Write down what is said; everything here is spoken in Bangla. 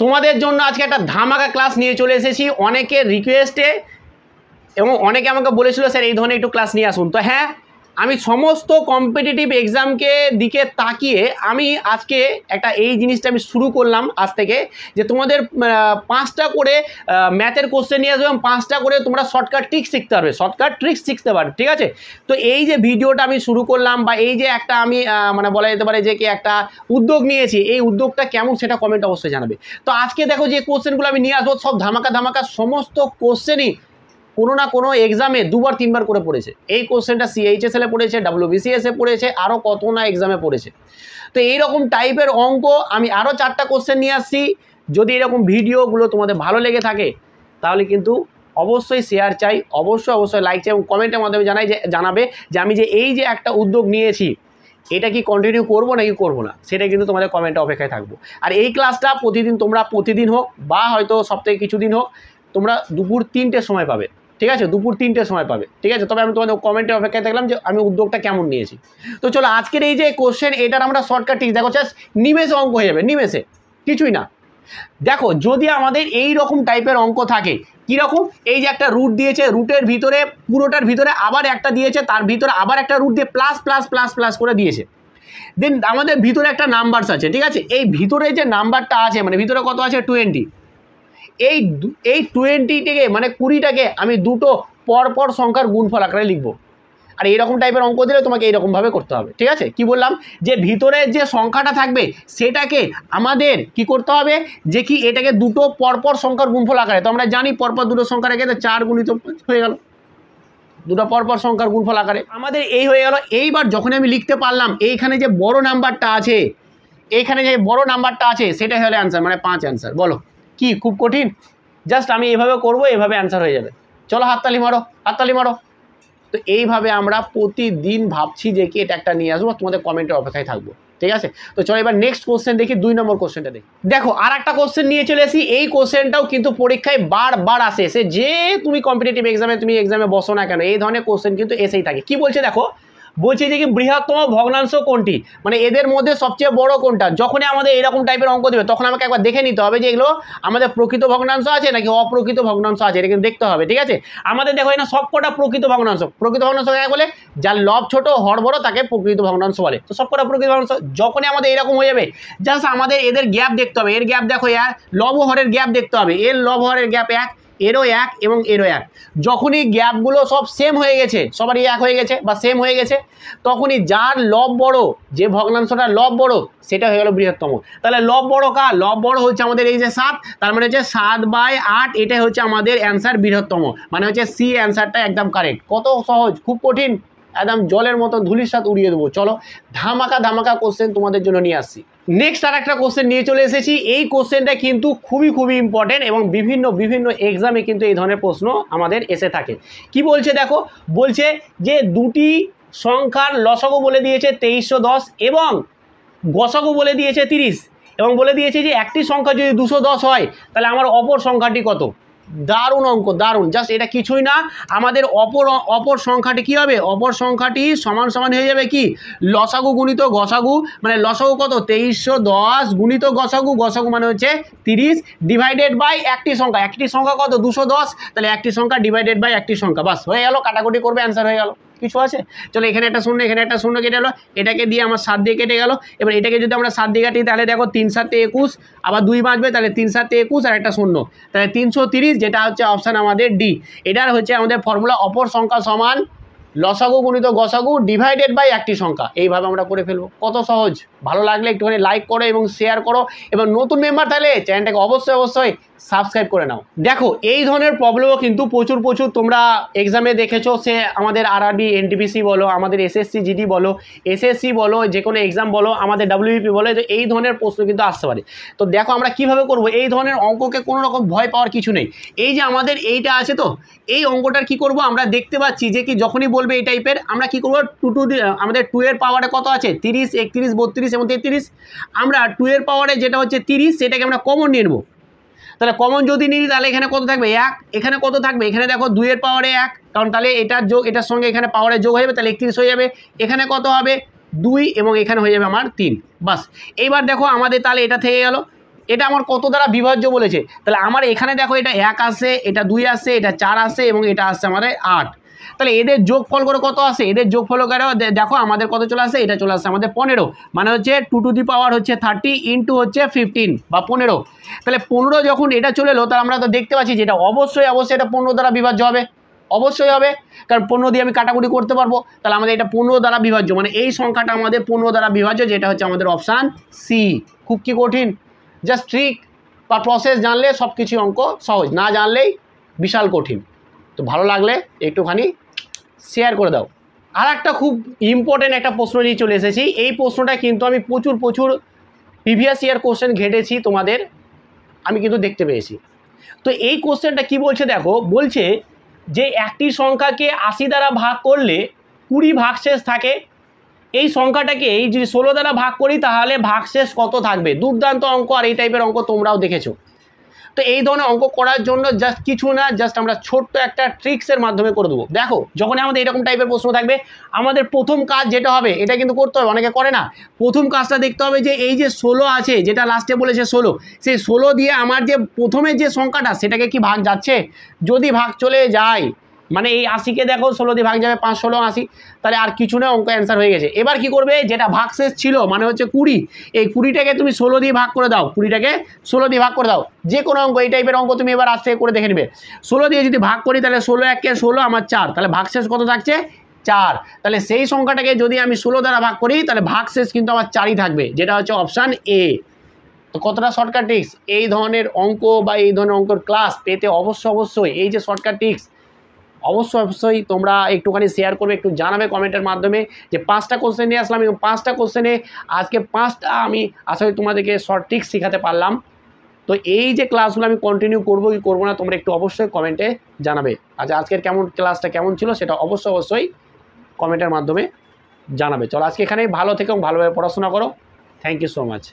তোমাদের জন্য আজকে একটা ধামাকা ক্লাস নিয়ে চলে এসেছি অনেকের রিকোয়েস্টে, এবং অনেকে আমাকে বলেছিল স্যার এই ধরনের একটু ক্লাস নিয়ে আসুন। তো হ্যাঁ, আমি সমস্ত কম্পিটিটিভ এক্সামকে দিকে তাকিয়ে আমি আজকে একটা এই জিনিসটা আমি শুরু করলাম আজ থেকে, যে তোমাদের 5টা করে ম্যাথের কোশ্চেন নিয়ে আসবে এবং 5টা করে তোমরা শর্টকাট ট্রিক্স শিখতে পারবে, শর্টকাট ট্রিক্স শিখতে পারবে। ঠিক আছে, তো এই যে ভিডিওটা আমি শুরু করলাম বা এই যে একটা আমি মানে বলা যেতে পারে যে কি একটা উদ্যোগ নিয়েছি, এই উদ্যোগটা কেমন সেটা কমেন্ট অবশ্যই জানাবে। তো আজকে দেখো যে কোশ্চেনগুলো আমি নিয়ে আসবো সব ধামাকা ধামাকা, সমস্ত কোশ্চেনই কোনো না কোনো এক্সামে 2বার 3বার করে পড়েছে। এই কোশ্চেনটা CHSL এ পড়েছে, WBCS এ পড়েছে, আরও কত না এক্সামে পড়েছে। তো এইরকম টাইপের অঙ্ক আমি আরও 4টা কোশ্চেন নিয়ে আসছি। যদি এরকম ভিডিওগুলো তোমাদের ভালো লেগে থাকে তাহলে কিন্তু অবশ্যই শেয়ার চাই, অবশ্যই লাইক চাই এবং কমেন্টের মাধ্যমে জানাবে যে আমি যে এই যে একটা উদ্যোগ নিয়েছি এটা কি কন্টিনিউ করবো নাকি করবো না, সেটা কিন্তু তোমাদের কমেন্টে অপেক্ষায় থাকবো। আর এই ক্লাসটা প্রতিদিন হোক বা হয়তো সপ্তাহে কিছুদিন হোক, তোমরা দুপুর 3টের সময় পাবে। ঠিক আছে, দুপুর 3টের সময় পাবে। ঠিক আছে, তবে আমি তোমাদের কমেন্টে অপেক্ষায় থাকলাম যে আমি উদ্যোগটা কেমন নিয়েছি। তো চলো আজকের এই যে কোশ্চেন, এটার আমরা শর্টকাট টিক্স দেখো, জাস্ট নিমেষে অঙ্ক হয়ে যাবে, নিমেষে, কিছুই না। দেখো যদি আমাদের এই রকম টাইপের অঙ্ক থাকে, কীরকম, এই যে একটা রুট দিয়েছে, রুটের ভিতরে পুরোটার ভিতরে আবার একটা দিয়েছে, তার ভিতরে আবার একটা রুট দিয়ে প্লাস প্লাস প্লাস প্লাস করে দিয়েছে। দেন আমাদের ভিতরে একটা নাম্বারস আছে। ঠিক আছে, এই ভিতরে যে নাম্বারটা আছে মানে ভিতরে কত আছে 20, এই 20টাকে মানে 20টাকে আমি দুটো পরপর সংখ্যার গুণফল আকারে লিখবো। আর এইরকম টাইপের অঙ্ক দিলে তোমাকে এইরকমভাবে করতে হবে। ঠিক আছে, কি বললাম, যে ভিতরে যে সংখ্যাটা থাকবে সেটাকে আমাদের কি করতে হবে, যে কি এটাকে দুটো পরপর সংখ্যার গুণফল আকারে, তো আমরা জানি পরপর দুটো সংখ্যা রেখে 4 গুণিত হয়ে গেল, দুটো পরপর সংখ্যার গুণফল আকারে আমাদের এই হয়ে গেল। এইবার যখন আমি লিখতে পারলাম এইখানে যে বড় নাম্বারটা আছে, এইখানে যে বড় নাম্বারটা আছে সেটা হলে অ্যান্সার, মানে 5 অ্যান্সার। বলো কি খুব কঠিন? জাস্ট আমি এভাবে করবো, এভাবে অ্যান্সার হয়ে যাবে। চলো হাততালি মারো, হাততালি মারো। তো এইভাবে আমরা প্রতিদিন ভাবছি যে কি এটা একটা নিয়ে আসবো, তোমাদের কমেন্টের অপেক্ষায় থাকবো। ঠিক আছে, তো চলো এবার নেক্সট কোশ্চেন দেখি, 2 নম্বর কোশ্চেনটা দেখি। দেখো আর একটা কোশ্চেন নিয়ে চলে আসি। এই কোশ্চেনটাও কিন্তু পরীক্ষায় বারবার আসে, সে যে তুমি কম্পিটিটিভ এক্সামে বসো না কেন, এই ধরনের কোশ্চেন কিন্তু এসেই থাকে। কি বলছে দেখো, বলছে যে কি বৃহত্তম ভগ্নাংশ কোনটি, মানে এদের মধ্যে সবচেয়ে বড় কোনটা। যখনই আমাদের এরকম টাইপের অঙ্ক দেবে তখন আমাকে একবার দেখে নিতে হবে যে এগুলো আমাদের প্রকৃত ভগ্নাংশ আছে নাকি অপ্রকৃত ভগ্নাংশ আছে, এটা কিন্তু দেখতে হবে। ঠিক আছে, আমাদের দেখো এখানে সবকটা প্রকৃত ভগ্নাংশ। প্রকৃত ভগ্নাংশ কাকে বলে, যার লব ছোট হর বড় তাকে প্রকৃত ভগ্নাংশ বলে। তো সবকটা প্রকৃত ভগ্নাংশ। যখনই আমাদের এরকম হয়ে যাবে, জাস্ট আমাদের এদের গ্যাপ দেখতে হবে। এর গ্যাপ দেখো, এর লব ও হরের গ্যাপ দেখতে হবে। এর লব হরের গ্যাপ 1, এরও 1 এবং এরও 1। যখনই গ্যাপগুলো সব সেম হয়ে গেছে, সবারই 1 হয়ে গেছে বা সেম হয়ে গেছে, তখনই যার লব বড়, যে ভগ্নাংশটা লব বড় সেটা হয়ে গেল বৃহত্তম। তাহলে লব বড় কার, লব বড় হচ্ছে আমাদের এই যে 7, তার মানে হচ্ছে 7/8, এটাই হচ্ছে আমাদের অ্যান্সার বৃহত্তম, মানে হচ্ছে সি অ্যান্সারটা একদম কারেক্ট। কত সহজ, খুব কঠিন, একদম জলের মতো ধুলির সাথে উড়িয়ে দেবো। চলো ধামাকা ধামাকা কোশ্চেন তোমাদের জন্য নিয়ে আসছি। নেক্সট আর একটা কোশ্চেন নিয়ে চলে এসেছি। এই কোশ্চেনটা কিন্তু খুবই ইম্পর্টেন্ট এবং বিভিন্ন এক্সামে কিন্তু এই ধরনের প্রশ্ন আমাদের এসে থাকে। কি বলছে দেখো, বলছে যে দুটি সংখ্যার লসাগু বলে দিয়েছে 2310 এবং গসাগু বলে দিয়েছে 30, এবং বলে দিয়েছে যে একটি সংখ্যা যদি 210 হয় তাহলে আমার অপর সংখ্যাটি কত। দারুণ অঙ্ক, দারুণ। জাস্ট এটা কিছুই না, আমাদের অপর সংখ্যাটি কি হবে, অপর সংখ্যাটি সমান হয়ে যাবে কি লসাগু গুণিত গসাগু, মানে লসাগু কত 2310 গুণিত গসাগু, গসাগু মানে হচ্ছে 30 ডিভাইডেড বাই একটি সংখ্যা। একটি সংখ্যা কত 210, তাহলে একটি সংখ্যা ডিভাইডেড বাই একটি সংখ্যা, বাস হয়ে গেল। কাটাকুটি করবে, অ্যান্সার হয়ে গেল। কিছু আছে, চলো এখানে একটা শূন্য, এখানে একটা শূন্য কেটে গেলো, এটাকে দিয়ে আমার 7 দিয়ে কেটে গেল। এবার এটাকে যদি আমরা 7 দিয়ে কাটি তাহলে দেখো 3 7 21, আবার 2 বাঁচবে, তাহলে 3 7 21 আর একটা শূন্য, তাহলে 330, যেটা হচ্ছে অপশান আমাদের ডি। এটার হচ্ছে আমাদের ফর্মুলা, অপর সংখ্যা সমান লসাগু গুণিত গসাগু ডিভাইডেড বাই একটি সংখ্যা। এইভাবে আমরা করে ফেলবো। কত সহজ। ভালো লাগলে একটুখানি লাইক করো এবং শেয়ার করো, এবং নতুন মেম্বার থাকলে চ্যানেলটাকে অবশ্যই সাবস্ক্রাইব করে নাও। দেখো এই ধরনের প্রবলেমও কিন্তু প্রচুর তোমরা এক্সামে দেখেছো। সে আমাদের আরআরবি এনটিপিসি বলো, আমাদের এসএসসি জিডি বলো, এসএসসি বলো, যে কোনো এক্সাম বলো, আমাদের ডাব্লিউবিপি বলো, তো এই ধরনের প্রশ্ন কিন্তু আসতে পারে। তো দেখো আমরা কিভাবে করব। এই ধরনের অঙ্ককে কোনো রকম ভয় পাওয়ার কিছু নেই। এই যে আমাদের এইটা আছে, তো এই অঙ্কটার কি করব, আমরা দেখতে পাচ্ছি যে কি যখনই বলবে এই টাইপের, আমরা কি করব, আমাদের 2 এর পাওয়ারে কত আছে 30, 31, 32 এবং 33। আমরা 2 এর পাওয়ারে যেটা হচ্ছে 30 সেটাকে আমরা কমন নিয়ে নেব। তাহলে কমন যদি নিই তাহলে এখানে কত থাকবে 1, এখানে কত থাকবে, এখানে দেখো 2 এর পাওয়ারে 1, কারণ তাহলে এটার যোগ এটার সঙ্গে এখানে পাওয়ারে যোগ হয়ে যাবে, তাহলে 31 হয়ে যাবে। এখানে কত হবে 2 এবং এখানে হয়ে যাবে আমার 3, বাস। এইবার দেখো আমাদের তাহলে এটা থেকে গেল, এটা আমার কত দ্বারা বিভাজ্য বলেছে, তাহলে আমার এখানে দেখো এটা 1 আসে, এটা 2 আসে, এটা 4 আসে এবং এটা আসছে আমাদের 8। তাহলে এদের যোগফল করে কত আসে, এদের যোগফল করে দেখো আমাদের কত চলে আসে, এটা চলে আসছে আমাদের 15, মানে হচ্ছে 2 টু দি পাওয়ার হচ্ছে 30 ইন্টু হচ্ছে 15 বা 15। তাহলে 15 যখন এটা চলে এলো, তাহলে আমরা তো দেখতে পাচ্ছি যে এটা অবশ্যই এটা 15 দ্বারা বিভাজ্য হবে, অবশ্যই হবে, কারণ 15 দিয়ে আমি কাটাকুটি করতে পারবো। তাহলে আমাদের এটা 15 দ্বারা বিভাজ্য, মানে এই সংখ্যাটা আমাদের 15 দ্বারা বিভাজ্য, যেটা হচ্ছে আমাদের অপশান সি। খুব কি কঠিন, জাস্ট ট্রিক বা প্রসেস জানলে সব কিছু অঙ্ক সহজ, না জানলেই বিশাল কঠিন। তো ভালো লাগলে একটুখানি শেয়ার করে দাও। আর একটা খুব ইম্পর্টেন্ট একটা প্রশ্ন নিয়ে চলে এসেছি। এই প্রশ্নটা কিন্তু আমি প্রচুর প্রিভিয়াস ইয়ার কোশ্চেন ঘেটেছি তোমাদের, আমি কিন্তু দেখতে পেয়েছি। তো এই কোশ্চেনটা কি বলছে দেখো, বলছে যে একটি সংখ্যাকে 80 দ্বারা ভাগ করলে 20 ভাগশেষ থাকে। এই সংখ্যাটাকে এই যদি 16 দ্বারা ভাগ করি তাহলে ভাগশেষ কত থাকবে। দুর্দান্ত অঙ্ক, আর এই টাইপের অঙ্ক তোমরাও দেখেছো। তো এই ধরনের অঙ্ক করার জন্য জাস্ট কিছু না, জাস্ট আমরা ছোট্ট একটা ট্রিক্সের মাধ্যমে করে দেবো। দেখো যখন আমাদের এরকম টাইপের প্রশ্ন থাকবে, আমাদের প্রথম কাজ যেটা হবে, এটা কিন্তু করতে হবে, অনেকে করে না। প্রথম কাজটা দেখতে হবে যে এই যে 16 আছে, যেটা লাস্টে বলেছে 16, সেই 16 দিয়ে আমার যে প্রথমে যে সংখ্যাটা সেটাকে কি ভাগ যাচ্ছে। যদি ভাগ চলে যায়, মানে এই 80কে দেখো 16 দিয়ে ভাগ যাবে, 5 16 80, তাহলে আর কিছু না, অঙ্ক অ্যান্সার হয়ে গেছে। এবার কি করবে, যেটা ভাগশেষ ছিল মানে হচ্ছে 20, এই 20টাকে তুমি 16 দিয়ে ভাগ করে দাও, 20টাকে 16 দিয়ে ভাগ করে দাও। যে কোনো অঙ্ক, এই টাইপের অঙ্ক তুমি এবার আজ থেকে করে দেখে নেবে। 16 দিয়ে যদি ভাগ করি তাহলে 16 1 16 আমার 4, তাহলে ভাগশেষ কত থাকছে 4। তাহলে সেই সংখ্যাটাকে যদি আমি 16 দ্বারা ভাগ করি তাহলে ভাগশেষ কিন্তু আমার 4ই থাকবে, যেটা হচ্ছে অপশান এ। তো কতটা শর্টকাট ট্রিক্স, এই ধরনের অঙ্ক বা এই ধরনের অঙ্কের ক্লাস পেতে অবশ্যই এই যে শর্টকাট ট্রিক্স অবশ্যই তোমরা একটুখানি শেয়ার করবে, একটু জানাবে কমেন্টের মাধ্যমে যে 5টা কোশ্চেন নিয়ে আসলাম এবং 5টা কোশ্চেনে আজকে 5টা আমি আশা করি তোমাদেরকে শর্ট ট্রিক্স শেখাতে পারলাম। তো এই যে ক্লাসগুলো আমি কন্টিনিউ করবো কি করবো না, তোমরা একটু অবশ্যই কমেন্টে জানাবে। আচ্ছা আজকের ক্লাসটা কেমন ছিল সেটা অবশ্যই কমেন্টের মাধ্যমে জানাবে। চলো আজকে এখানেই, ভালো থেকো, ভালোভাবে পড়াশোনা করো। Thank you so much.